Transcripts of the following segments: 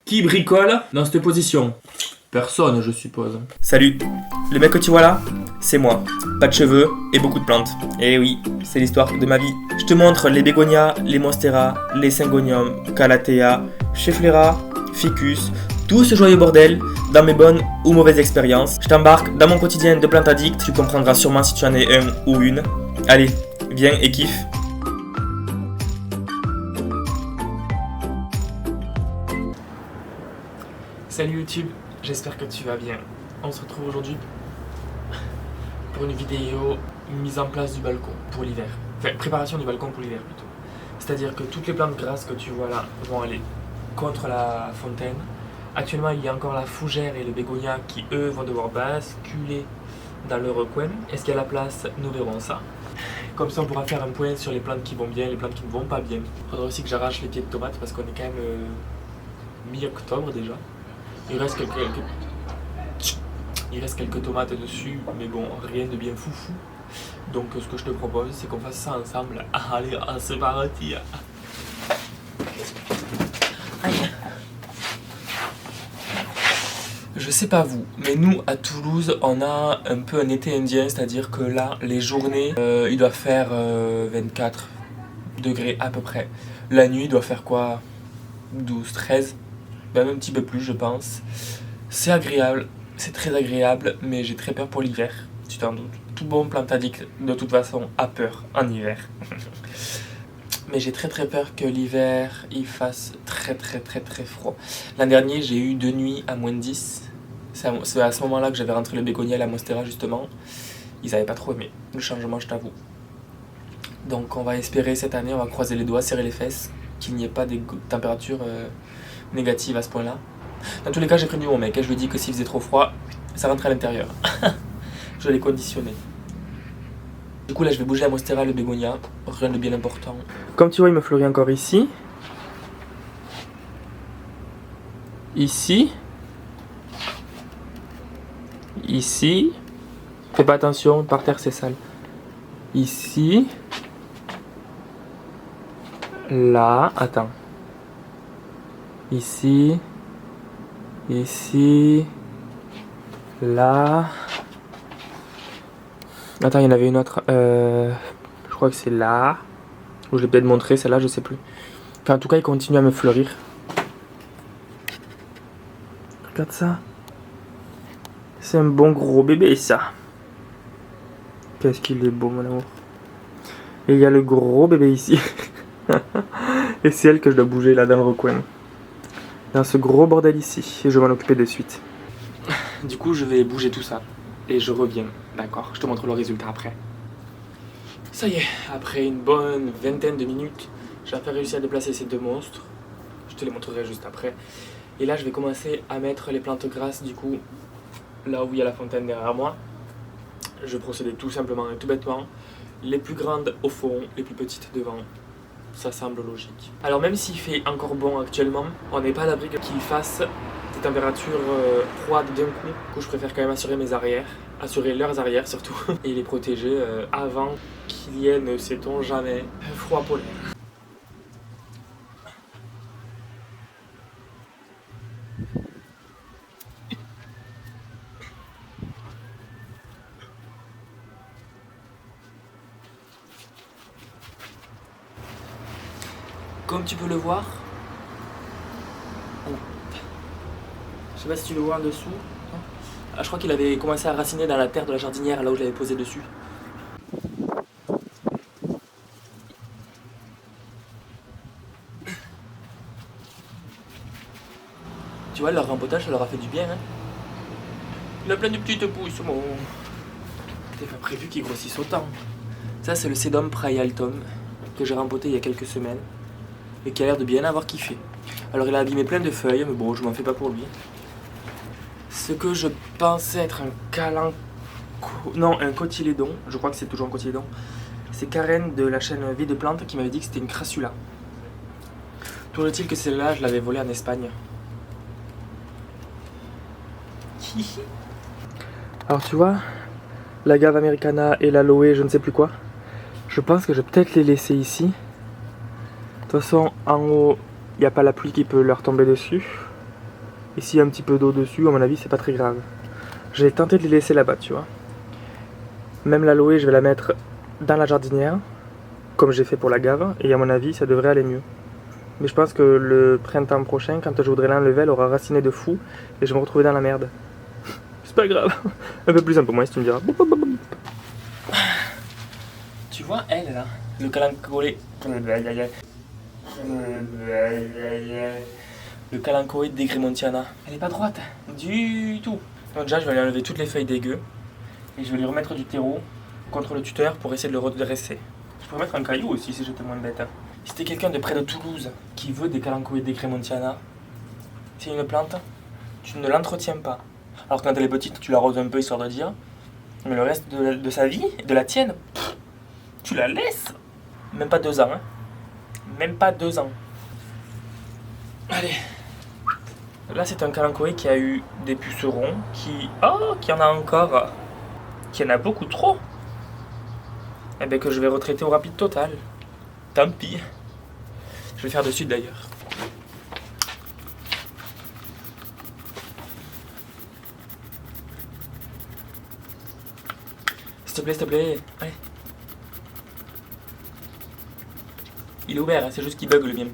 Qui bricole dans cette position? Personne, je suppose. Salut, le mec que tu vois là, c'est moi. Pas de cheveux et beaucoup de plantes. Et oui, c'est l'histoire de ma vie. Je te montre les bégonias, les monsteras, les syngoniums, calathea, schefflera, ficus, tout ce joyeux bordel dans mes bonnes ou mauvaises expériences. Je t'embarque dans mon quotidien de plante addict, tu comprendras sûrement si tu en es un ou une. Allez, viens et kiffe. Salut YouTube, j'espère que tu vas bien. On se retrouve aujourd'hui pour une vidéo mise en place du balcon pour l'hiver. Enfin, préparation du balcon pour l'hiver plutôt. C'est-à-dire que toutes les plantes grasses que tu vois là vont aller contre la fontaine. Actuellement, il y a encore la fougère et le bégonia qui, eux, vont devoir basculer dans leur coin. Est-ce qu'il y a la place? Nous verrons ça. Comme ça, on pourra faire un point sur les plantes qui vont bien et les plantes qui ne vont pas bien. Il faudra aussi que j'arrache les pieds de tomates parce qu'on est quand même mi-octobre déjà. Il reste quelques tomates dessus, mais bon, rien de bien foufou. Donc ce que je te propose, c'est qu'on fasse ça ensemble. Allez, c'est parti. Je sais pas vous, mais nous à Toulouse, on a un peu un été indien, c'est-à-dire que là, les journées, il doit faire 24 degrés à peu près. La nuit, il doit faire quoi? 12, 13, même un petit peu plus je pense. C'est agréable, c'est très agréable, mais j'ai très peur pour l'hiver, tu t'en doutes. Tout bon plante addict, de toute façon, a peur en hiver. Mais j'ai très peur que l'hiver, il fasse très froid. L'an dernier, j'ai eu 2 nuits à moins de 10. C'est à ce moment-là que j'avais rentré le bégonia et la monstera justement. Ils n'avaient pas trop aimé le changement, je t'avoue. Donc on va espérer cette année, on va croiser les doigts, serrer les fesses, qu'il n'y ait pas des températures négatives à ce point-là. Dans tous les cas, j'ai prévenu mon mec, je lui ai dit que s'il faisait trop froid, ça rentrait à l'intérieur. Je l'ai conditionné. Du coup là, je vais bouger la monstera, le bégonia, rien de bien important. Comme tu vois, il me fleurit encore ici. Ici. Ici. Fais pas attention, par terre c'est sale. Ici. Là, attends. Ici. Ici. Là. Attends, il y en avait une autre. Je crois que c'est là. Ou je l'ai peut-être montré, celle-là, je sais plus. Enfin, en tout cas, il continue à me fleurir. Regarde ça. C'est un bon gros bébé, ça. Qu'est-ce qu'il est beau, mon amour. Et il y a le gros bébé ici. Et c'est elle que je dois bouger là dans le recoin. Dans ce gros bordel ici. Et je vais m'en occuper de suite. Du coup, je vais bouger tout ça. Et je reviens. D'accord, je te montre le résultat après. Ça y est, après une bonne vingtaine de minutes, j'ai enfin réussi à déplacer ces deux monstres. Je te les montrerai juste après. Et là, je vais commencer à mettre les plantes grasses, du coup, là où il y a la fontaine derrière moi. Je procédais tout simplement et tout bêtement. Les plus grandes au fond, les plus petites devant. Ça semble logique. Alors même s'il fait encore bon actuellement, on n'est pas à l'abri qu'il fasse des températures froides d'un coup. Du coup, je préfère quand même assurer mes arrières, assurer leurs arrières surtout, et les protéger avant qu'il y ait, ne sait-on jamais, un froid polaire. Comme tu peux le voir, je sais pas si tu le vois en dessous. Ah, je crois qu'il avait commencé à raciner dans la terre de la jardinière, là où je l'avais posé dessus. Tu vois, leur rempotage, ça leur a fait du bien. Hein. Il a plein de petites pousses, mon. C'était pas prévu qu'ils grossissent autant. Ça, c'est le Sedum praealtum que j'ai rempoté il y a quelques semaines et qui a l'air de bien avoir kiffé. Alors, il a abîmé plein de feuilles, mais bon, je m'en fais pas pour lui. Ce que je pensais être un cotylédon, je crois que c'est toujours un cotylédon, c'est Karen de la chaîne Vie de Plantes qui m'avait dit que c'était une crassula. Tourne-t-il que celle-là, je l'avais volée en Espagne. Alors tu vois, l'agave americana et l'aloe, je ne sais plus quoi, je pense que je vais peut-être les laisser ici. De toute façon, en haut, il n'y a pas la pluie qui peut leur tomber dessus. Et s'il y a un petit peu d'eau dessus, à mon avis, c'est pas très grave. J'ai tenté de les laisser là-bas, tu vois. Même l'aloe, je vais la mettre dans la jardinière, comme j'ai fait pour la gave, et à mon avis, ça devrait aller mieux. Mais je pense que le printemps prochain, quand je voudrais l'enlever, elle aura raciné de fou, et je vais me retrouver dans la merde. C'est pas grave. Un peu plus, un peu moins, si tu me diras. Tu vois, elle là, le calanchoé. Le calanchoé d'Egremontiana. Elle est pas droite, du tout. Donc déjà, je vais lui enlever toutes les feuilles dégueu. Et je vais lui remettre du terreau contre le tuteur pour essayer de le redresser. Je pourrais mettre un caillou aussi si j'étais moins bête. Si t'es quelqu'un de près de Toulouse qui veut des calanchoé d'Egremontiana, c'est une plante, tu ne l'entretiens pas. Alors quand elle est petite, tu l'arroses un peu histoire de dire. Mais le reste de sa vie, de la tienne, tu la laisses. Même pas 2 ans, hein. Même pas 2 ans. Allez. Là, c'est un calanchoé qui a eu des pucerons, qui en a encore, qui en a beaucoup trop. Eh bien, que je vais retraiter au rapide total. Tant pis. Je vais faire dessus d'ailleurs. S'il te plaît, s'il te plaît. Allez. Il est ouvert, hein, c'est juste qu'il bug le mien.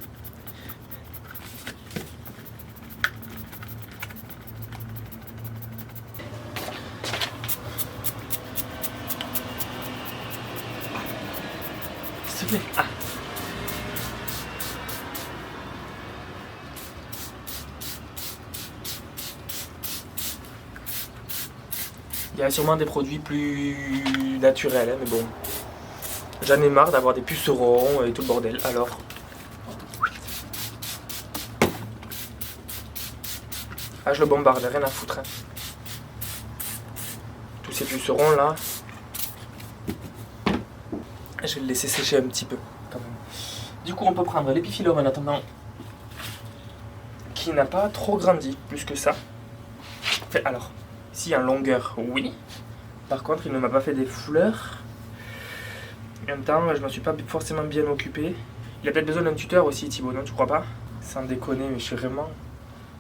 S'il te plaît. Ah. Il y a sûrement des produits plus naturels, hein, mais bon. J'en ai marre d'avoir des pucerons et tout le bordel, alors. Ah, je le bombarde, rien à foutre. Hein. Tous ces pucerons là. Je vais le laisser sécher un petit peu, quand même. Du coup, on peut prendre l'épiphyllum en attendant. Qui n'a pas trop grandi, plus que ça. Enfin, alors, si en longueur, oui. Par contre, il ne m'a pas fait des fleurs. En même temps, je ne m'en suis pas forcément bien occupé. Il a peut-être besoin d'un tuteur aussi, Thibaut, non? Tu crois pas? Sans déconner, mais je suis vraiment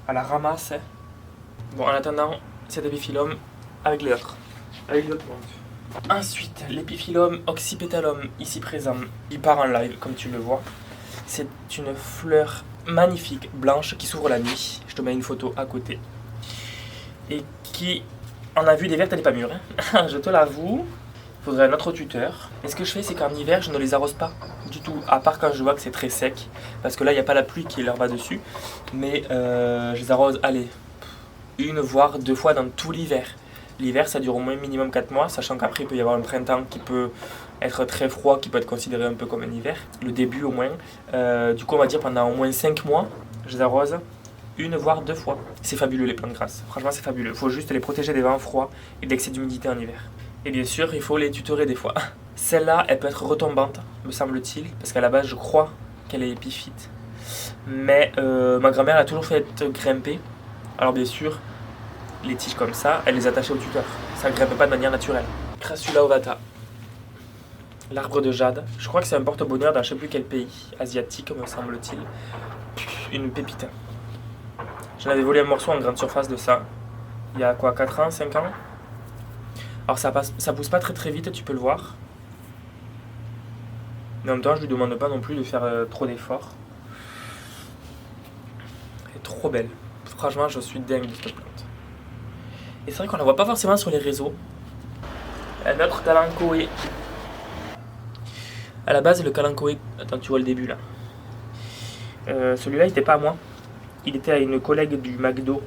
à la ramasse. Hein. Bon, en attendant, cet épiphyllum avec les autres. Avec l'autre plante. Ensuite, l'épiphyllum oxypetalum, ici présent, il part en live, comme tu le vois. C'est une fleur magnifique, blanche, qui s'ouvre la nuit. Je te mets une photo à côté. Et qui en a vu des vertes, elle n'est pas mûre. Hein. Je te l'avoue. Il faudrait un autre tuteur. Et ce que je fais, c'est qu'en hiver, je ne les arrose pas du tout, à part quand je vois que c'est très sec, parce que là, il n'y a pas la pluie qui leur va dessus. Mais je les arrose, allez, 1 voire 2 fois dans tout l'hiver. L'hiver, ça dure au moins minimum 4 mois, sachant qu'après, il peut y avoir un printemps qui peut être très froid, qui peut être considéré un peu comme un hiver. Le début, au moins. Du coup, on va dire pendant au moins 5 mois, je les arrose 1 voire 2 fois. C'est fabuleux, les plantes grasses. Franchement, c'est fabuleux. Il faut juste les protéger des vents froids et de l'excès d'humidité en hiver. Et bien sûr, il faut les tutorer des fois. Celle-là, elle peut être retombante, me semble-t-il, parce qu'à la base, je crois qu'elle est épiphyte. Mais ma grand-mère a toujours fait grimper. Alors bien sûr, les tiges comme ça, elle les attachait au tuteur. Ça ne grimpe pas de manière naturelle. Crassula ovata. L'arbre de jade. Je crois que c'est un porte-bonheur dans je ne sais plus quel pays asiatique, me semble-t-il. Une pépite. J'en avais volé un morceau en grande surface de ça. Il y a quoi, 4 ans, 5 ans? Alors ça pousse pas très vite, tu peux le voir. Mais en même temps, je lui demande pas non plus de faire trop d'efforts. Elle est trop belle. Franchement, je suis dingue de cette plante. Et c'est vrai qu'on la voit pas forcément sur les réseaux. Un autre calanchoé. À la base, le calanchoé... Attends, tu vois le début là. Celui-là, il n'était pas à moi. Il était à une collègue du McDo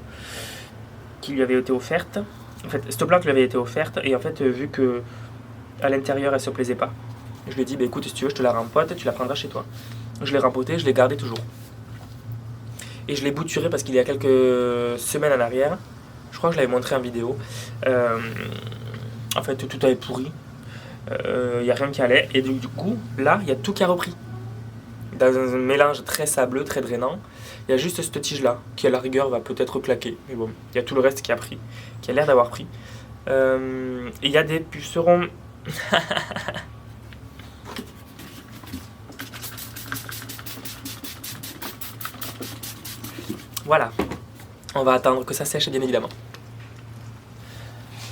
qui lui avait été offerte. En fait, cette plante lui avait été offerte et en fait, vu que à l'intérieur elle se plaisait pas, je lui ai dit bah, écoute, si tu veux, je te la rempote, tu la prendras chez toi. Je l'ai rempotée, je l'ai gardée toujours. Et je l'ai bouturée parce qu'il y a quelques semaines en arrière, je crois que je l'avais montré en vidéo. En fait, tout avait pourri, il n'y a rien qui allait. Et du coup, là, il y a tout qui a repris. Dans un mélange très sableux, très drainant. Il y a juste cette tige-là, qui à la rigueur va peut-être claquer. Mais bon, il y a tout le reste qui a pris, qui a l'air d'avoir pris. Il y a des pucerons. Voilà. On va attendre que ça sèche, bien évidemment.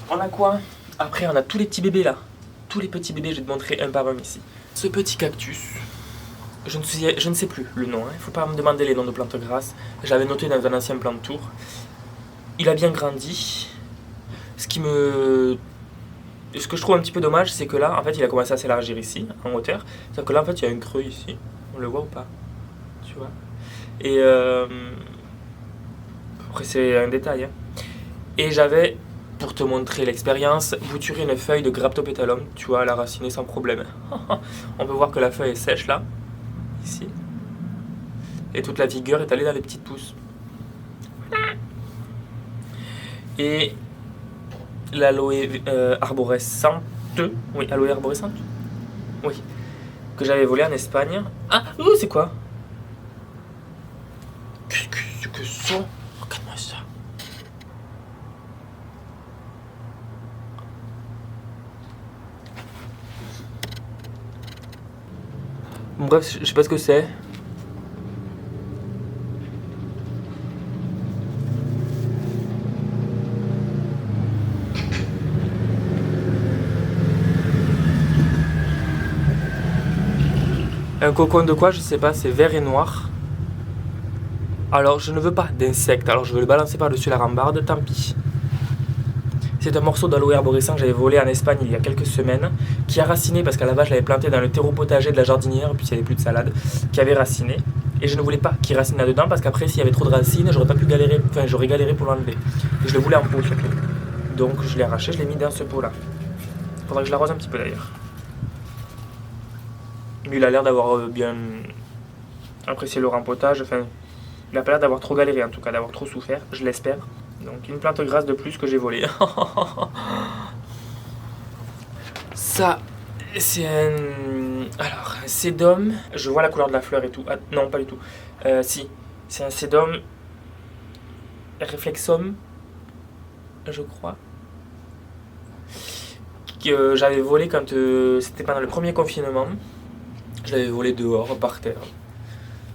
On a quoi? Après, on a tous les petits bébés là. Tous les petits bébés, je vais te montrer un par un ici. Ce petit cactus, je ne sais plus le nom. Il ne faut pas me demander les noms de plantes grasses. Je l'avais noté dans un ancien plan de tour. Il a bien grandi. Ce que je trouve un petit peu dommage, c'est que là, en fait, il a commencé à s'élargir ici, en hauteur. C'est-à-dire que là, en fait, il y a un creux ici. On le voit ou pas? Tu vois? Et après, c'est un détail. Hein. Et j'avais, pour te montrer l'expérience, bouturé une feuille de Graptopétalum. Tu vois, la racinée sans problème. On peut voir que la feuille est sèche là, ici. Et toute la vigueur est allée dans les petites pousses. Et l'aloe arborescente, oui, aloe arborescente, oui, que j'avais volé en Espagne. Ah, c'est quoi? Qu'est-ce que ça? Regarde-moi ça. Bon, bref, je sais pas ce que c'est. Un cocon de quoi? Je sais pas, c'est vert et noir. Alors je ne veux pas d'insectes, alors je vais le balancer par-dessus la rambarde, tant pis. C'est un morceau d'aloe arborescent que j'avais volé en Espagne il y a quelques semaines, qui a raciné parce qu'à la base je l'avais planté dans le terreau potager de la jardinière, puis il n'y avait plus de salade, qui avait raciné. Et je ne voulais pas qu'il racine là-dedans parce qu'après s'il y avait trop de racines, j'aurais pas pu galérer, enfin j'aurais galéré pour l'enlever. Et je le voulais en pot surtout. Donc je l'ai arraché, je l'ai mis dans ce pot là. Faudrait que je l'arrose un petit peu d'ailleurs. Lui, il a l'air d'avoir bien apprécié le rempotage. Enfin, il a pas l'air d'avoir trop galéré, en tout cas, d'avoir trop souffert, je l'espère. Donc, une plante grasse de plus que j'ai volée. Ça, c'est un... Alors, un sédum. Je vois la couleur de la fleur et tout. Ah, non, pas du tout. Si, c'est un sédum Reflexum, je crois. Que j'avais volé quand c'était pendant le premier confinement. Je l'avais volé dehors, par terre.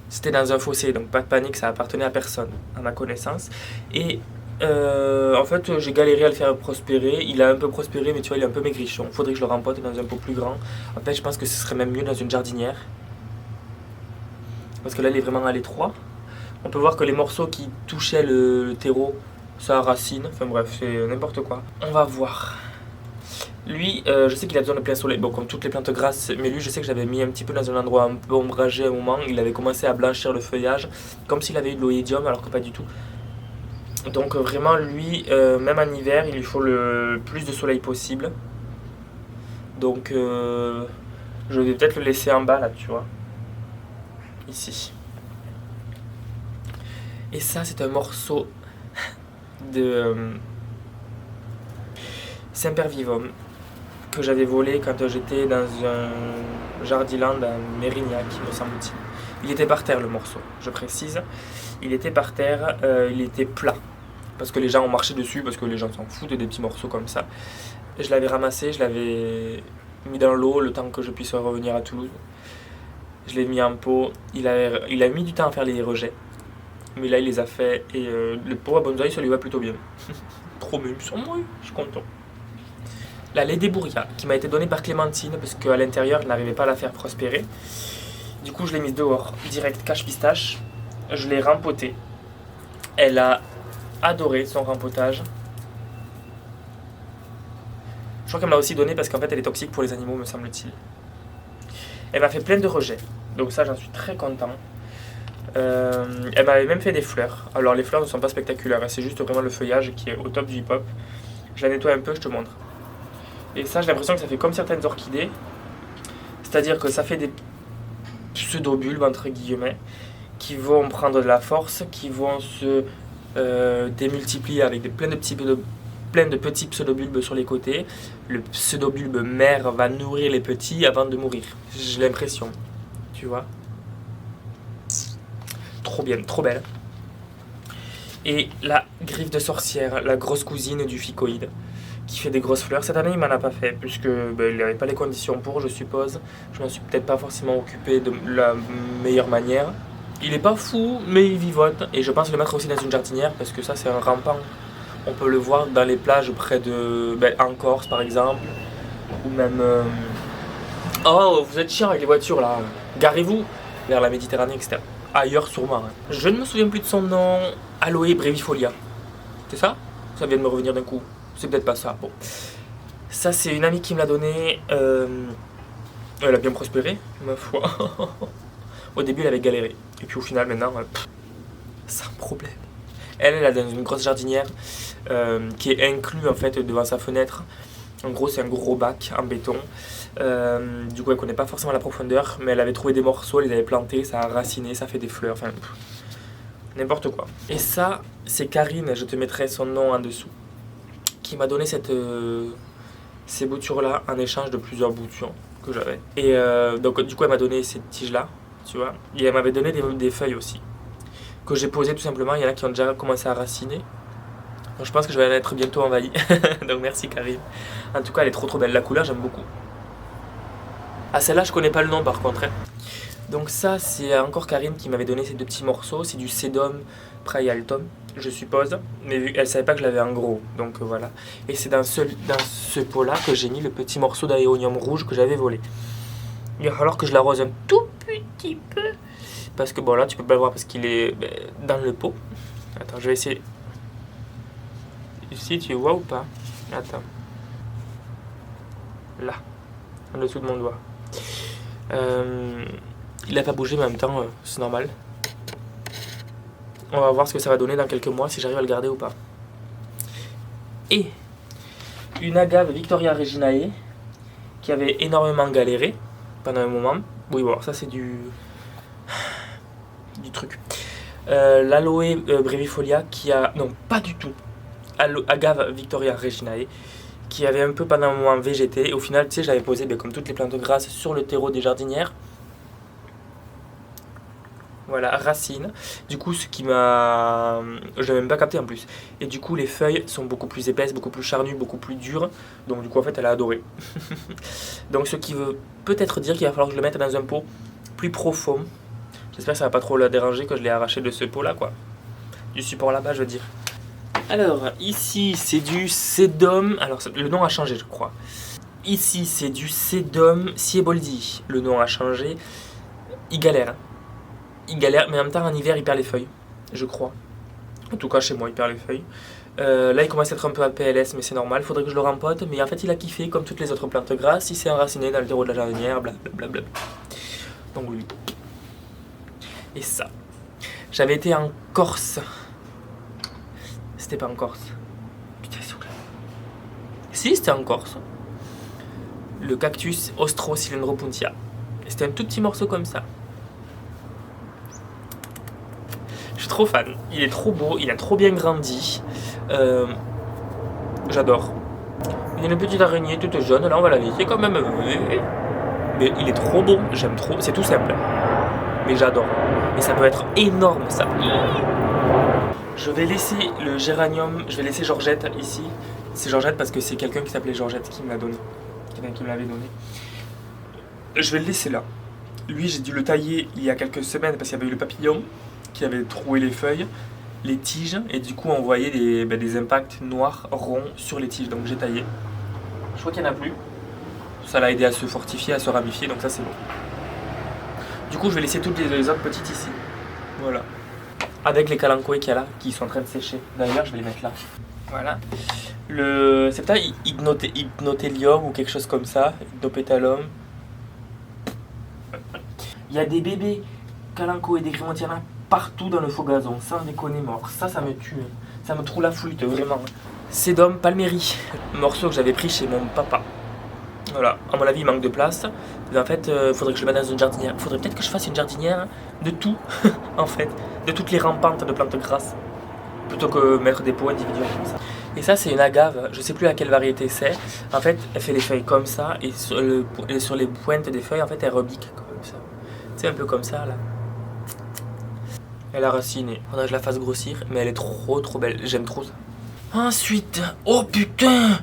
C'était dans un fossé, donc pas de panique, ça appartenait à personne, à ma connaissance. Et en fait, j'ai galéré à le faire prospérer. Il a un peu prospéré, mais tu vois, il est un peu maigrichon. Faudrait que je le rempote dans un pot plus grand. En fait, je pense que ce serait même mieux dans une jardinière. Parce que là, il est vraiment à l'étroit. On peut voir que les morceaux qui touchaient le terreau, ça racine. Enfin bref, c'est n'importe quoi. On va voir. Lui, je sais qu'il a besoin de plein soleil, bon comme toutes les plantes grasses, mais lui je sais que j'avais mis un petit peu dans un endroit un peu ombragé à un moment, il avait commencé à blanchir le feuillage, comme s'il avait eu de l'oïdium alors que pas du tout. Donc vraiment lui, même en hiver, il lui faut le plus de soleil possible. Donc je vais peut-être le laisser en bas là, tu vois, ici. Et ça c'est un morceau de Sempervivum que j'avais volé quand j'étais dans un jardiland à Mérignac, me semble-t-il. Il était par terre le morceau, je précise. Il était par terre, il était plat. Parce que les gens ont marché dessus, parce que les gens s'en foutent des petits morceaux comme ça. Et je l'avais ramassé, je l'avais mis dans l'eau le temps que je puisse revenir à Toulouse. Je l'ai mis en pot, il a mis du temps à faire les rejets. Mais là il les a fait et le pot à bonsaï ça lui va plutôt bien. Trop mûr, oui, je suis content. La Lédébouria qui m'a été donnée par Clémentine parce qu'à l'intérieur je n'arrivais pas à la faire prospérer. Du coup je l'ai mise dehors, direct cache pistache. Je l'ai rempotée. Elle a adoré son rempotage. Je crois qu'elle m'a aussi donné parce qu'en fait elle est toxique pour les animaux me semble-t-il. Elle m'a fait plein de rejets, donc ça j'en suis très content. Elle m'avait même fait des fleurs. Alors les fleurs ne sont pas spectaculaires, c'est juste vraiment le feuillage qui est au top du hip-hop. Je la nettoie un peu, je te montre. Et ça j'ai l'impression que ça fait comme certaines orchidées. C'est-à-dire que ça fait des pseudo-bulbes entre guillemets qui vont prendre de la force, qui vont se démultiplier avec plein de petits pseudobulbes sur les côtés. Le pseudobulbe mère va nourrir les petits avant de mourir. J'ai l'impression, tu vois. Trop bien, trop belle. Et la griffe de sorcière, la grosse cousine du ficoïde, qui fait des grosses fleurs. Cette année, il m'en a pas fait, puisque il n'avait pas les conditions pour, je suppose. Je m'en suis peut-être pas forcément occupé de la meilleure manière. Il est pas fou, mais il vivote. Et je pense le mettre aussi dans une jardinière parce que ça, c'est un rampant. On peut le voir dans les plages près de... en Corse, par exemple. Ou même... Oh, vous êtes chiant avec les voitures, là. Garez-vous vers la Méditerranée, etc. Ailleurs, sûrement. Hein. Je ne me souviens plus de son nom. Aloe brevifolia. C'est ça? Ça vient de me revenir d'un coup. C'est peut-être pas ça. Bon. Ça, c'est une amie qui me l'a donné. Elle a bien prospéré, ma foi. Au début, elle avait galéré. Et puis au final, maintenant, c'est un problème. Elle a dans une grosse jardinière qui est inclus en fait devant sa fenêtre. En gros, c'est un gros bac en béton. Du coup, elle connaît pas forcément la profondeur, mais elle avait trouvé des morceaux, elle les avait plantés, ça a raciné, ça fait des fleurs, enfin, n'importe quoi. Et ça, c'est Karine, je te mettrai son nom en dessous, qui m'a donné ces boutures-là en échange de plusieurs boutures que j'avais. Et donc, du coup, elle m'a donné ces tiges-là, tu vois. Et elle m'avait donné des feuilles aussi, que j'ai posées tout simplement. Il y en a qui ont déjà commencé à raciner. Donc, je pense que je vais en être bientôt envahi. Donc, merci Karine. En tout cas, elle est trop belle. La couleur, j'aime beaucoup. Ah, celle-là, je connais pas le nom par contre. Hein. Donc, ça, c'est encore Karine qui m'avait donné ces deux petits morceaux. C'est du Sedum Praealtum, je suppose. Mais elle savait pas que je l'avais en gros. Donc, voilà. Et c'est dans ce pot-là que j'ai mis le petit morceau d'aéonium rouge que j'avais volé. Il va falloir que je l'arrose un tout petit peu. Parce que, bon, là, tu peux pas le voir parce qu'il est dans le pot. Attends, je vais essayer. Ici, tu vois ou pas? Attends. Là. En dessous de mon doigt. Il n'a pas bougé, mais en même temps, c'est normal. On va voir ce que ça va donner dans quelques mois, si j'arrive à le garder ou pas. Et une agave Victoria Reginae, qui avait énormément galéré pendant un moment. Oui, bon, ça c'est du truc. L'aloe brevifolia, qui a... Non, pas du tout. Agave Victoria Reginae, qui avait un peu pendant un moment végété. Et au final, tu sais, j'avais posé, comme toutes les plantes grasses, sur le terreau des jardinières. Voilà, racine. Du coup, ce qui m'a... Je n'avais même pas capté en plus. Et du coup, les feuilles sont beaucoup plus épaisses, beaucoup plus charnues, beaucoup plus dures. Donc du coup, en fait, elle a adoré. Donc ce qui veut peut-être dire qu'il va falloir que je le mette dans un pot plus profond. J'espère que ça va pas trop la déranger que je l'ai arraché de ce pot-là, quoi. Du support là-bas, je veux dire. Alors, ici, c'est du Sedum. Alors, le nom a changé, je crois. Ici, c'est du Sedum Sieboldi. Le nom a changé. Il galère. Il galère, mais en même temps, en hiver, il perd les feuilles. Je crois. En tout cas, chez moi, il perd les feuilles. Là, il commence à être un peu à PLS, mais c'est normal. Faudrait que je le rempote. Mais en fait, il a kiffé, comme toutes les autres plantes grasses. Il s'est enraciné dans le terreau de la jardinière, blablabla. Donc, oui. Et ça. J'avais été en Corse. C'était pas en Corse. Putain, c'est où là? Si, c'était en Corse. Le cactus Austrocylindropuntia. C'était un tout petit morceau comme ça. Je suis trop fan. Il est trop beau, il a trop bien grandi. J'adore. Il y a une petite araignée toute jeune, là on va la laisser quand même. Mais il est trop beau, j'aime trop. C'est tout simple. Mais j'adore. Et ça peut être énorme ça. Je vais laisser le géranium, je vais laisser Georgette ici. C'est Georgette parce que c'est quelqu'un qui s'appelait Georgette qui me l'a donné. Quelqu'un qui me l'avait donné. Je vais le laisser là. Lui, j'ai dû le tailler il y a quelques semaines parce qu'il y avait eu le papillon qui avait troué les feuilles, les tiges, et du coup on voyait des impacts noirs, ronds sur les tiges. Donc j'ai taillé. Je crois qu'il n'y en a plus. Ça l'a aidé à se fortifier, à se ramifier, donc ça c'est bon. Du coup, je vais laisser toutes les autres petites ici. Voilà. Avec les calanchoe qu'il y a là, qui sont en train de sécher. D'ailleurs, je vais les mettre là. Voilà. C'est peut-être Hypnothelium ou quelque chose comme ça. Hypnopétalum. Il y a des bébés calanchoe et des grémontiana partout dans le faux gazon. Sans déconner mort. Ça me tue. Ça me trouve la flûte, vraiment. Sedum palmeri. Morceau que j'avais pris chez mon papa. Voilà, à mon avis il manque de place. Mais en fait, il faudrait que je le mette dans une jardinière. Il faudrait peut-être que je fasse une jardinière de tout, en fait. De toutes les rampantes de plantes grasses. Plutôt que mettre des pots individuels comme ça. Et ça, c'est une agave. Je sais plus à quelle variété c'est. En fait, elle fait les feuilles comme ça. Et sur les pointes des feuilles, en fait, elle rebique comme ça. C'est un peu comme ça, là. Elle a raciné. Faudrait que je la fasse grossir. Mais elle est trop belle. J'aime trop ça. Ensuite, oh putain!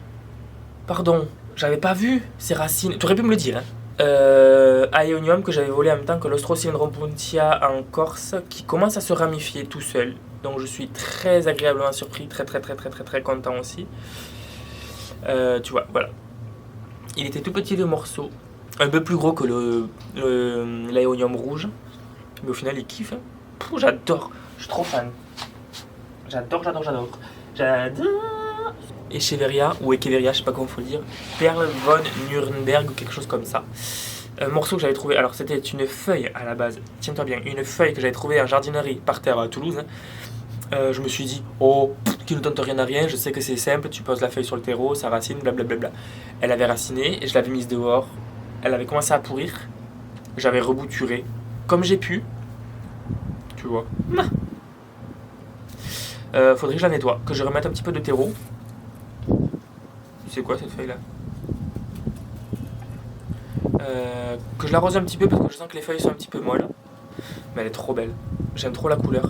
Pardon. J'avais pas vu ces racines. Tu aurais pu me le dire, hein. Aeonium que j'avais volé en même temps que l'Ostrocylindron pontia en Corse qui commence à se ramifier tout seul. Donc je suis très agréablement surpris, très content aussi. Tu vois, voilà. Il était tout petit le morceau, un peu plus gros que l'Aeonium rouge. Mais au final il kiffe. Hein. J'adore, je suis trop fan. J'adore. Echeveria ou Echeveria, je sais pas comment faut le dire. Perle von Nuremberg ou quelque chose comme ça. Un morceau que j'avais trouvé, alors c'était une feuille à la base, tiens-toi bien, une feuille que j'avais trouvée en jardinerie par terre à Toulouse. Je me suis dit, oh, qui ne tente rien à rien, je sais que c'est simple, tu poses la feuille sur le terreau, ça racine, blablabla. Elle avait raciné, et je l'avais mise dehors, elle avait commencé à pourrir, j'avais rebouturé, comme j'ai pu, tu vois. Faudrait que je la nettoie, que je remette un petit peu de terreau. C'est quoi cette feuille là? Que je l'arrose un petit peu parce que je sens que les feuilles sont un petit peu molles. Mais elle est trop belle. J'aime trop la couleur.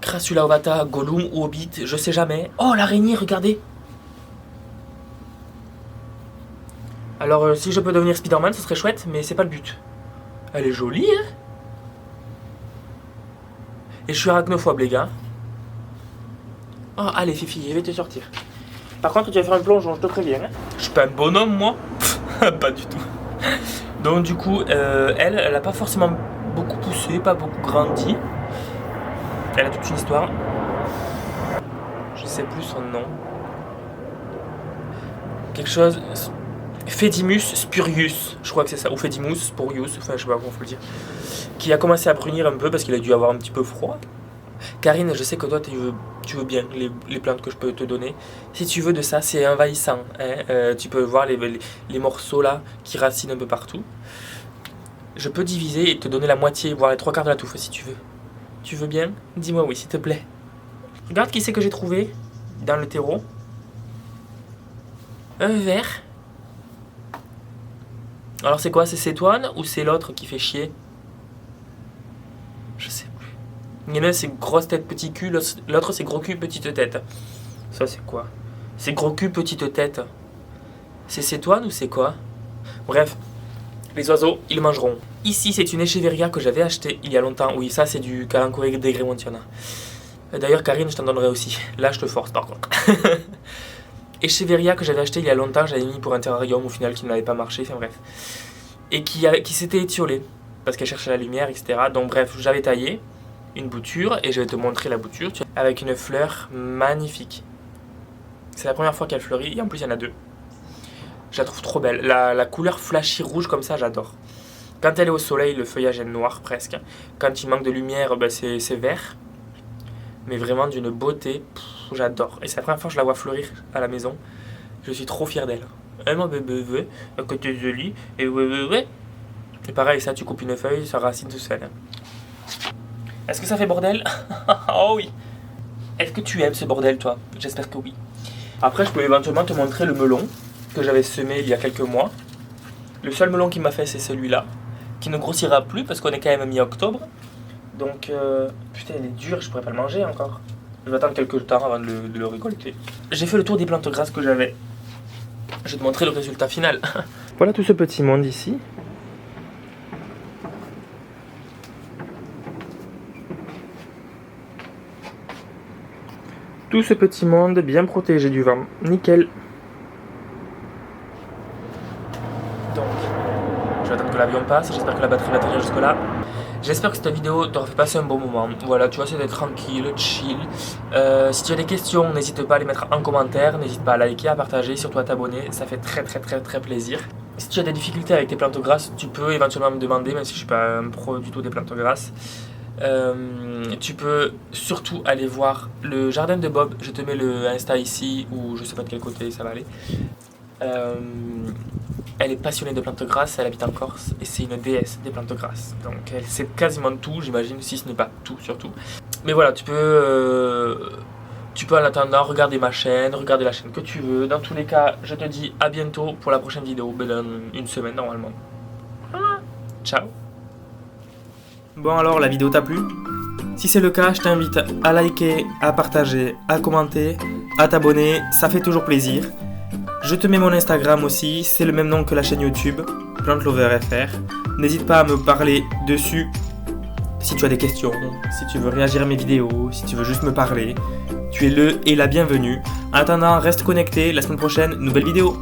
Crassula ovata, Gollum ou Hobbit, je sais jamais. Oh l'araignée, regardez. Alors si je peux devenir Spider-Man, ce serait chouette, mais c'est pas le but. Elle est jolie, hein? Et je suis arachnophobe, les gars. Oh, allez, Fifi, je vais te sortir. Par contre, tu vas faire un plongeon, je te préviens. Hein. Je suis pas un bonhomme, moi. Pas du tout. Donc, du coup, elle a pas forcément beaucoup poussé, pas beaucoup grandi. Elle a toute une histoire. Je sais plus son nom. Quelque chose. Fedimus spurius, je crois que c'est ça. Ou Fedimus spurius, enfin, je sais pas comment faut le dire. Qui a commencé à brunir un peu parce qu'il a dû avoir un petit peu froid. Karine, je sais que toi tu veux bien les plantes que je peux te donner. Si tu veux de ça, c'est envahissant. Hein. Tu peux voir les morceaux là qui racinent un peu partout. Je peux diviser et te donner la moitié, voire les 3/4 de la touffe si tu veux. Tu veux bien? Dis-moi oui, s'il te plaît. Regarde qui c'est que j'ai trouvé dans le terreau. Un verre. Alors c'est quoi? C'est Cétoine ou c'est l'autre qui fait chier? Je sais plus. Il y en a c'est grosse tête, petit cul, l'autre c'est gros cul, petite tête. Ça c'est quoi? C'est gros cul, petite tête. C'est Cétoine ou c'est quoi? Bref, les oiseaux, ils mangeront. Ici c'est une Echeveria que j'avais acheté il y a longtemps. Oui, ça c'est du Kalanchoe degremontiana. D'ailleurs Karine, je t'en donnerai aussi. Là je te force par contre. Echeveria que j'avais acheté il y a longtemps, j'avais mis pour un terrarium au final qui n'avait pas marché, enfin bref. Et qui s'était étiolé. Parce qu'elle cherchait la lumière, etc. Donc bref, j'avais taillé une bouture et je vais te montrer la bouture avec une fleur magnifique. C'est la première fois qu'elle fleurit et en plus il y en a deux. Je la trouve trop belle. La couleur flashy rouge comme ça, j'adore. Quand elle est au soleil, le feuillage est noir presque. Quand il manque de lumière, ben c'est vert. Mais vraiment d'une beauté, j'adore. Et c'est la première fois que je la vois fleurir à la maison. Je suis trop fier d'elle. Et mon bébé, à côté de joli, et ouais. Et pareil, ça, tu coupes une feuille, ça racine tout seul. Est-ce que ça fait bordel? Oh oui. Est-ce que tu aimes ce bordel, toi? J'espère que oui. Après, je peux éventuellement te montrer le melon que j'avais semé il y a quelques mois. Le seul melon qui m'a fait, c'est celui-là, qui ne grossira plus parce qu'on est quand même mi-octobre. Donc, putain, il est dur, je pourrais pas le manger encore. Je vais attendre quelques temps avant de le récolter. J'ai fait le tour des plantes grasses que j'avais. Je vais te montrer le résultat final. Voilà tout ce petit monde ici. Tout ce petit monde bien protégé du vent. Nickel. Donc, je vais attendre que l'avion passe. J'espère que la batterie va tenir jusque là. J'espère que cette vidéo t'aura fait passer un bon moment. Voilà, tu vois, c'était tranquille, chill. Si tu as des questions, n'hésite pas à les mettre en commentaire. N'hésite pas à liker, à partager, surtout à t'abonner. Ça fait très plaisir. Si tu as des difficultés avec tes plantes grasses, tu peux éventuellement me demander, même si je ne suis pas un pro du tout des plantes grasses. Tu peux surtout aller voir le jardin de Bob. Je te mets le Insta ici, ou je sais pas de quel côté ça va aller. Elle est passionnée de plantes grasses, elle habite en Corse et c'est une déesse des plantes grasses. Donc elle sait quasiment tout, j'imagine, si ce n'est pas tout surtout. Mais voilà, tu peux en attendant regarder ma chaîne, regarder la chaîne que tu veux. Dans tous les cas, je te dis à bientôt pour la prochaine vidéo, dans une semaine normalement. Ciao. Bon alors, la vidéo t'a plu? Si c'est le cas, je t'invite à liker, à partager, à commenter, à t'abonner, ça fait toujours plaisir. Je te mets mon Instagram aussi, c'est le même nom que la chaîne YouTube, PlantLoverFR. N'hésite pas à me parler dessus si tu as des questions, si tu veux réagir à mes vidéos, si tu veux juste me parler. Tu es le et la bienvenue. En attendant, reste connecté, la semaine prochaine, nouvelle vidéo.